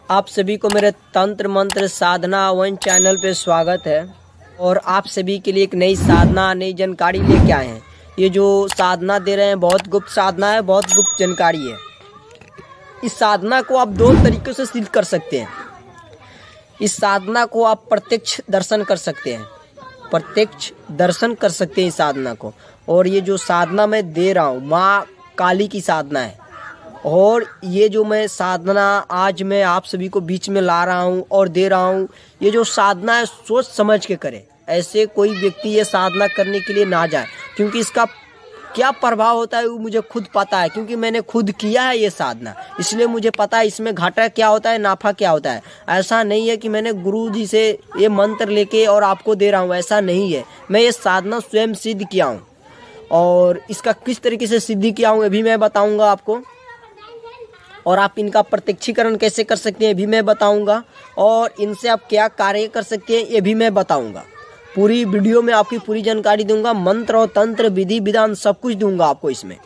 आप सभी को मेरे तंत्र मंत्र साधना वन चैनल पे स्वागत है। और आप सभी के लिए एक नई साधना नई जानकारी लेके आए हैं। ये जो साधना दे रहे हैं बहुत गुप्त साधना है, बहुत गुप्त जानकारी है। इस साधना को आप दो तरीकों से सिद्ध कर सकते हैं। इस साधना को आप प्रत्यक्ष दर्शन कर सकते हैं, प्रत्यक्ष दर्शन कर सकते हैं इस साधना को। और ये जो साधना मैं दे रहा हूँ माँ काली की साधना है। और ये जो मैं साधना आज मैं आप सभी को बीच में ला रहा हूँ और दे रहा हूँ, ये जो साधना है सोच समझ के करें। ऐसे कोई व्यक्ति ये साधना करने के लिए ना जाए, क्योंकि इसका क्या प्रभाव होता है वो मुझे खुद पता है, क्योंकि मैंने खुद किया है ये साधना। इसलिए मुझे पता है इसमें घाटा क्या होता है, नाफा क्या होता है। ऐसा नहीं है कि मैंने गुरु जी से ये मंत्र लेके और आपको दे रहा हूँ, ऐसा नहीं है। मैं ये साधना स्वयं सिद्ध किया हूँ और इसका किस तरीके से सिद्धि किया हूँ ये भी मैं बताऊँगा आपको। और आप इनका प्रत्यक्षीकरण कैसे कर सकते हैं ये भी मैं बताऊंगा। और इनसे आप क्या कार्य कर सकते हैं ये भी मैं बताऊंगा। पूरी वीडियो में आपकी पूरी जानकारी दूंगा, मंत्र और तंत्र विधि विधान सब कुछ दूंगा आपको इसमें।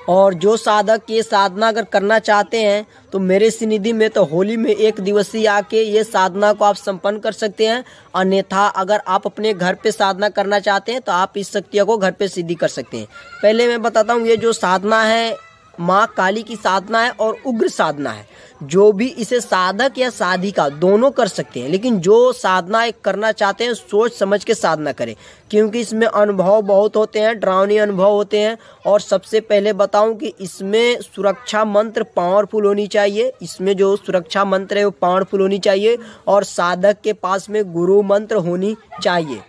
और जो साधक ये साधना अगर करना चाहते हैं तो मेरे सिनिधि में तो होली में 1 दिवसीय आके ये साधना को आप संपन्न कर सकते हैं। अन्यथा अगर आप अपने घर पे साधना करना चाहते हैं तो आप इस शक्तियों को घर पे सिद्धि कर सकते हैं। पहले मैं बताता हूँ, ये जो साधना है माँ काली की साधना है और उग्र साधना है। जो भी इसे साधक या साधिका दोनों कर सकते हैं, लेकिन जो साधना एक करना चाहते हैं सोच समझ के साधना करें, क्योंकि इसमें अनुभव बहुत होते हैं, डरावनी अनुभव होते हैं। और सबसे पहले बताऊं कि इसमें सुरक्षा मंत्र पावरफुल होनी चाहिए। इसमें जो सुरक्षा मंत्र है वो पावरफुल होनी चाहिए और साधक के पास में गुरु मंत्र होनी चाहिए।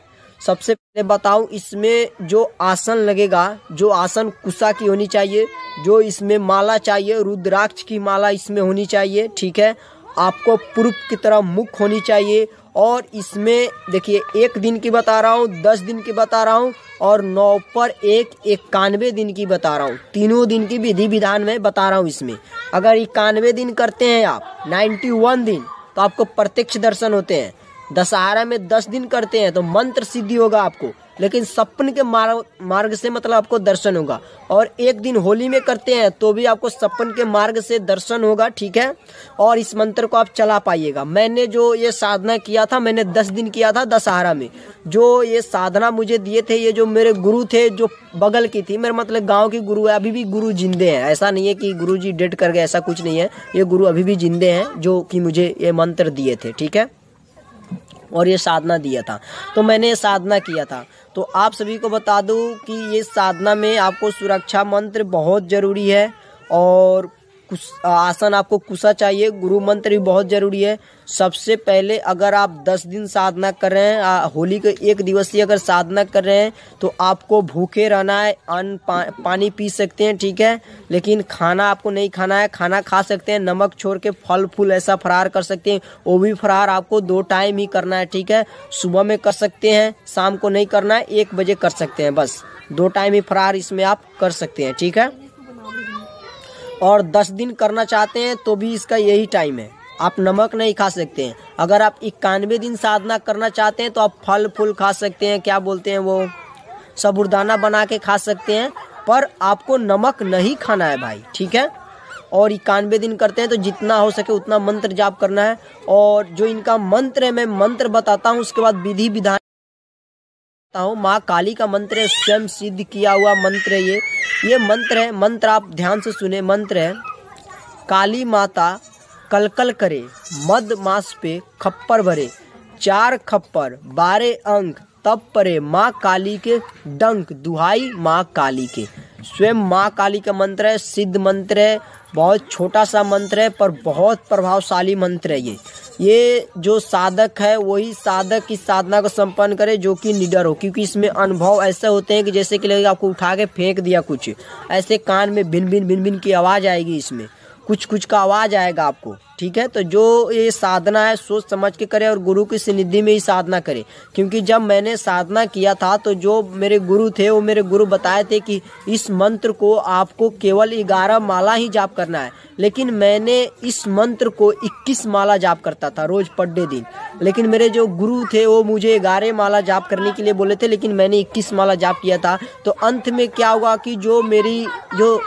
सबसे पहले बताऊं, इसमें जो आसन लगेगा, जो आसन कुशा की होनी चाहिए। जो इसमें माला चाहिए रुद्राक्ष की माला इसमें होनी चाहिए, ठीक है। आपको पूर्व की तरह मुख होनी चाहिए। और इसमें देखिए 1 दिन की बता रहा हूँ, 10 दिन की बता रहा हूँ और 9 पर 1 91 दिन की बता रहा हूँ। तीनों दिन की विधि विधान में बता रहा हूँ। इसमें अगर 91 दिन करते हैं आप, 91 दिन, तो आपको प्रत्यक्ष दर्शन होते हैं। दशहरा में 10 दिन करते हैं तो मंत्र सिद्धि होगा आपको, लेकिन सपन के मार्ग से मतलब आपको दर्शन होगा। और 1 दिन होली में करते हैं तो भी आपको सपन के मार्ग से दर्शन होगा, ठीक है। और इस मंत्र को आप चला पाइएगा। मैंने जो ये साधना किया था, मैंने 10 दिन किया था दशहरा में। जो ये साधना मुझे दिए थे, ये जो मेरे गुरु थे, जो बगल की थी, मेरे मतलब गाँव की गुरु है। अभी भी गुरु जिंदे हैं, ऐसा नहीं है कि गुरु जी डेड कर गए, ऐसा कुछ नहीं है। ये गुरु अभी भी जिंदे हैं जो कि मुझे ये मंत्र दिए थे, ठीक है। और ये साधना दिया था तो मैंने ये साधना किया था। तो आप सभी को बता दूं कि ये साधना में आपको सुरक्षा मंत्र बहुत ज़रूरी है और आसन आपको कुशा चाहिए, गुरु मंत्र भी बहुत ज़रूरी है। सबसे पहले अगर आप 10 दिन साधना कर रहे हैं, होली के 1 दिवसीय अगर साधना कर रहे हैं तो आपको भूखे रहना है। पानी पी सकते हैं, ठीक है, लेकिन खाना आपको नहीं खाना है। खाना खा सकते हैं, नमक छोड़ के फल फूल ऐसा फरार कर सकते हैं। वो भी फरार आपको 2 टाइम ही करना है, ठीक है। सुबह में कर सकते हैं, शाम को नहीं करना है, 1 बजे कर सकते हैं, बस 2 टाइम ही फरार इसमें आप कर सकते हैं, ठीक है। और 10 दिन करना चाहते हैं तो भी इसका यही टाइम है, आप नमक नहीं खा सकते हैं। अगर आप 91 दिन साधना करना चाहते हैं तो आप फल फूल खा सकते हैं, क्या बोलते हैं वो, साबूदाना बना के खा सकते हैं, पर आपको नमक नहीं खाना है भाई, ठीक है। और 91 दिन करते हैं तो जितना हो सके उतना मंत्र जाप करना है। और जो इनका मंत्र है मैं मंत्र बताता हूँ, उसके बाद विधि विधान हूँ। माँ काली का मंत्र है, स्वयं सिद्ध किया हुआ मंत्र है ये मंत्र है। मंत्र आप ध्यान से सुने। मंत्र है, काली माता कलकल करे, मद मास पे खप्पर भरे, 4 खप्पर 12 अंक तब परे, माँ काली के डंक दुहाई माँ काली के। स्वयं माँ काली का मंत्र है, सिद्ध मंत्र है, बहुत छोटा सा मंत्र है पर बहुत प्रभावशाली मंत्र है ये जो साधक है वही साधक इस साधना को संपन्न करे जो कि निडर हो, क्योंकि इसमें अनुभव ऐसे होते हैं कि जैसे कि लगेगा आपको उठा के फेंक दिया कुछ, ऐसे कान में भिन भिन की आवाज़ आएगी, इसमें कुछ का आवाज़ आएगा आपको, ठीक है। तो जो ये साधना है सोच समझ के करे और गुरु की सानिध्य में ही साधना करे। क्योंकि जब मैंने साधना किया था तो जो मेरे गुरु थे वो मेरे गुरु बताए थे कि इस मंत्र को आपको केवल 11 माला ही जाप करना है, लेकिन मैंने इस मंत्र को 21 माला जाप करता था रोज पर डे दिन। लेकिन मेरे जो गुरु थे वो मुझे 11 माला जाप करने के लिए बोले थे, लेकिन मैंने 21 माला जाप किया था। तो अंत में क्या हुआ कि जो मेरी जो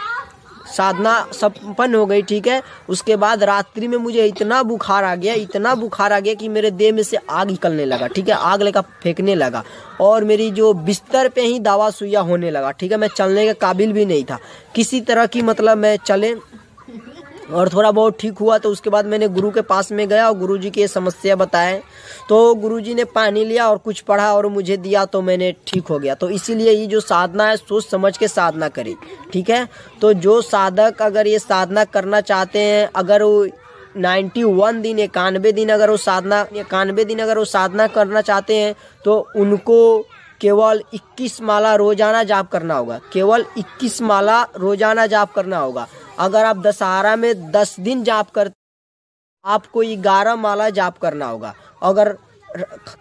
साधना संपन्न हो गई, ठीक है। उसके बाद रात्रि में मुझे इतना बुखार आ गया कि मेरे देह में से आग निकलने लगा, ठीक है, आग लेकर फेंकने लगा और मेरी जो बिस्तर पे ही दवा सुइया होने लगा, ठीक है। मैं चलने के काबिल भी नहीं था किसी तरह की, मतलब मैं चले और थोड़ा बहुत ठीक हुआ। तो उसके बाद मैंने गुरु के पास में गया और गुरुजी की ये समस्या बताए, तो गुरुजी ने पानी लिया और कुछ पढ़ा और मुझे दिया, तो मैंने ठीक हो गया। तो इसीलिए ये जो साधना है सोच समझ के साधना करें, ठीक है। तो जो साधक अगर ये साधना करना चाहते हैं, अगर वो 91 दिन 91 दिन अगर वो साधना करना चाहते हैं, तो उनको केवल 21 माला रोजाना जाप करना होगा, केवल 21 माला रोजाना जाप करना होगा। अगर आप दशहरा में 10 दिन जाप करते, आपको 11 माला जाप करना होगा। अगर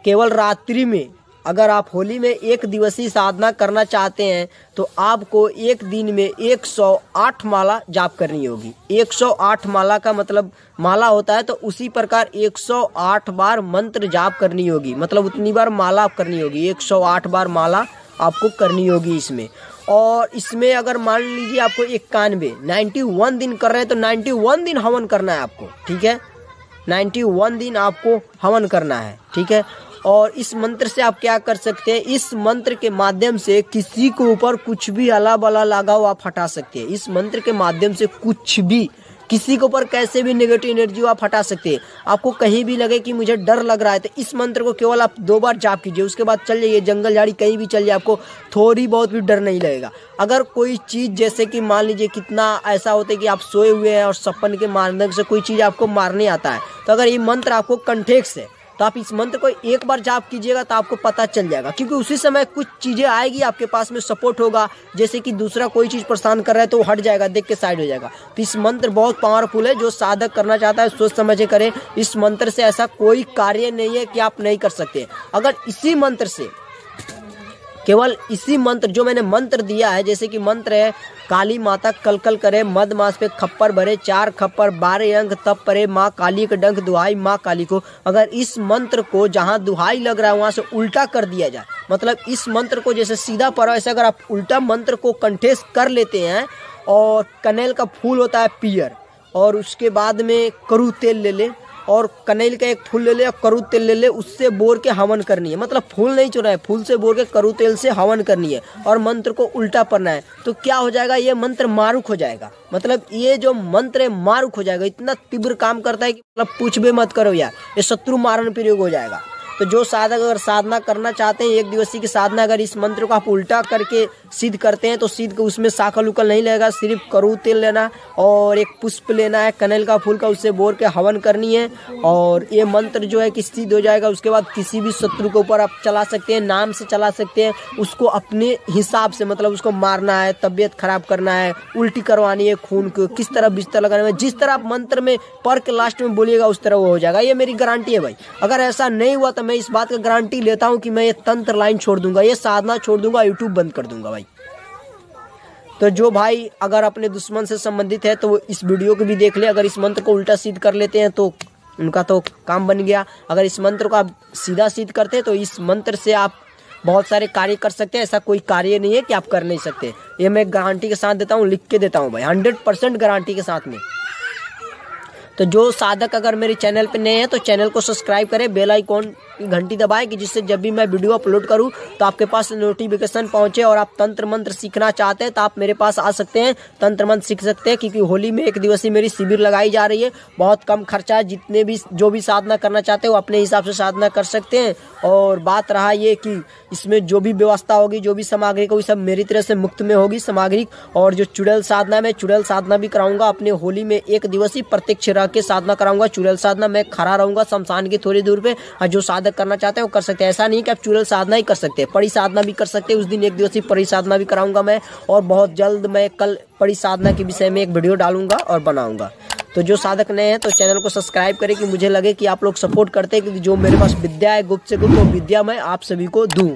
केवल रात्रि में, अगर आप होली में 1 दिवसीय साधना करना चाहते हैं, तो आपको एक दिन में 108 माला जाप करनी होगी। 108 माला का मतलब माला होता है, तो उसी प्रकार 108 बार मंत्र जाप करनी होगी, मतलब उतनी बार माला आप करनी होगी, 108 बार माला आपको करनी होगी इसमें। और इसमें अगर मान लीजिए आपको 91 दिन कर रहे हैं, तो 91 दिन हवन करना है आपको, ठीक है। 91 दिन आपको हवन करना है, ठीक है। और इस मंत्र से आप क्या कर सकते हैं, इस मंत्र के माध्यम से किसी के ऊपर कुछ भी अला बला लगा हो आप हटा सकते हैं। इस मंत्र के माध्यम से कुछ भी, किसी के ऊपर कैसे भी नेगेटिव एनर्जी आप हटा सकते हैं। आपको कहीं भी लगे कि मुझे डर लग रहा है, तो इस मंत्र को केवल आप 2 बार जाप कीजिए, उसके बाद चल जाइए जंगल झाड़ी कहीं भी चल जाइए, आपको थोड़ी बहुत भी डर नहीं लगेगा। अगर कोई चीज़, जैसे कि मान लीजिए कितना ऐसा होता है कि आप सोए हुए हैं और सपन के माध्यम से कोई चीज़ आपको मारने आता है, तो अगर ये मंत्र आपको कंठेक्स है, तो आप इस मंत्र को एक बार जाप कीजिएगा तो आपको पता चल जाएगा, क्योंकि उसी समय कुछ चीजें आएगी आपके पास में, सपोर्ट होगा। जैसे कि दूसरा कोई चीज परेशान कर रहा है तो वो हट जाएगा, देख के साइड हो जाएगा। तो इस मंत्र बहुत पावरफुल है, जो साधक करना चाहता है सोच समझ के करे। इस मंत्र से ऐसा कोई कार्य नहीं है कि आप नहीं कर सकते। अगर इसी मंत्र से, केवल इसी मंत्र, जो मैंने मंत्र दिया है, जैसे कि मंत्र है काली माता कल कल करे, मद मास पे खप्पर भरे, 4 खप्पर 12 अंक तप परे, माँ काली के डंक दुहाई माँ काली को। अगर इस मंत्र को जहाँ दुहाई लग रहा है वहां से उल्टा कर दिया जाए, मतलब इस मंत्र को जैसे सीधा पढ़ा वैसे अगर आप उल्टा मंत्र को कंठेश कर लेते हैं, और कनेल का फूल होता है पियर, और उसके बाद में करू तेल ले ले, और कनेल का एक फूल ले ले और करू तेल ले ले, उससे बोर के हवन करनी है। मतलब फूल नहीं चुना है, फूल से बोर के करू तेल से हवन करनी है और मंत्र को उल्टा पढ़ना है। तो क्या हो जाएगा, ये मंत्र मारुक हो जाएगा। मतलब ये जो मंत्र है मारुक हो जाएगा, इतना तीव्र काम करता है कि मतलब पूछ भी मत करो यार, ये शत्रु मारण प्रयोग हो जाएगा। तो जो साधक अगर साधना करना चाहते हैं 1 दिवसीय की साधना, अगर इस मंत्र को आप उल्टा करके सिद्ध करते हैं, तो सिद्ध को उसमें शाखल उकल नहीं लगेगा, सिर्फ करू तेल लेना और एक पुष्प लेना है कनेल का फूल का, उससे बोर के हवन करनी है और ये मंत्र जो है कि सिद्ध हो जाएगा। उसके बाद किसी भी शत्रु के ऊपर आप चला सकते हैं, नाम से चला सकते हैं, उसको अपने हिसाब से, मतलब उसको मारना है, तबियत खराब करना है, उल्टी करवानी है, खून को किस तरह बिस्तर लगाना है, जिस तरह आप मंत्र में पढ़ के लास्ट में बोलिएगा उस तरह वो हो जाएगा। ये मेरी गारंटी है भाई। अगर ऐसा नहीं हुआ तो मैं इस बात का गारंटी लेता हूं कि मैं ये तंत्र लाइन छोड़ दूंगा, ये साधना छोड़ दूंगा, यूट्यूब बंद कर दूंगा भाई। तो जो भाई अगर अपने दुश्मन से संबंधित है तो वो इस वीडियो को भी देख ले। अगर इस मंत्र को उल्टा सिद्ध कर लेते हैं तो उनका तो काम बन गया। अगर इस मंत्र को आप सीधा सिद्ध करते हैं तो इस मंत्र से आप बहुत सारे कार्य कर सकते हैं। ऐसा कोई कार्य नहीं है कि आप कर नहीं सकते, ये मैं गारंटी के साथ देता हूँ, लिख के देता हूँ भाई, 100% गारंटी के साथ में। तो जो साधक अगर मेरे चैनल पे नए हैं तो चैनल को सब्सक्राइब करें, बेल आइकॉन की घंटी दबाएं कि जिससे जब भी मैं वीडियो अपलोड करूं तो आपके पास नोटिफिकेशन पहुंचे। और आप तंत्र मंत्र सीखना चाहते हैं तो आप मेरे पास आ सकते हैं, तंत्र मंत्र सीख सकते हैं, क्योंकि होली में 1 दिवसीय मेरी शिविर लगाई जा रही है। बहुत कम खर्चा है, जितने भी जो भी साधना करना चाहते हैं वो अपने हिसाब से साधना कर सकते हैं। और बात रहा ये कि इसमें जो भी व्यवस्था होगी, जो भी सामग्री होगी, सब मेरी तरह से मुफ्त में होगी सामग्री। और जो चुड़ैल साधना, मैं चुड़ैल साधना भी कराऊंगा अपने होली में 1 दिवसीय प्रत्यक्ष रह के साधना कराऊंगा। चुड़ैल साधना मैं खड़ा रहूंगा शमशान की थोड़ी दूर पे, और जो साधक करना चाहते हैं वो कर सकते हैं। ऐसा नहीं कि आप चुड़ैल साधना ही कर सकते हैं, पड़ी साधना भी कर सकते हैं। उस दिन 1 दिवसीय पड़ी साधना भी कराऊंगा मैं, और बहुत जल्द मैं कल पड़ी साधना के विषय में एक वीडियो डालूंगा और बनाऊंगा। तो जो साधक नए हैं तो चैनल को सब्सक्राइब करें कि मुझे लगे कि आप लोग सपोर्ट करते हैं, क्योंकि जो मेरे पास विद्या है गुप्त से गुप्त, वो विद्या मैं आप सभी को दूं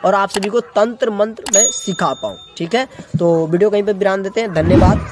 और आप सभी को तंत्र मंत्र मैं सिखा पाऊं। ठीक है, तो वीडियो कहीं पे विराम देते हैं। धन्यवाद।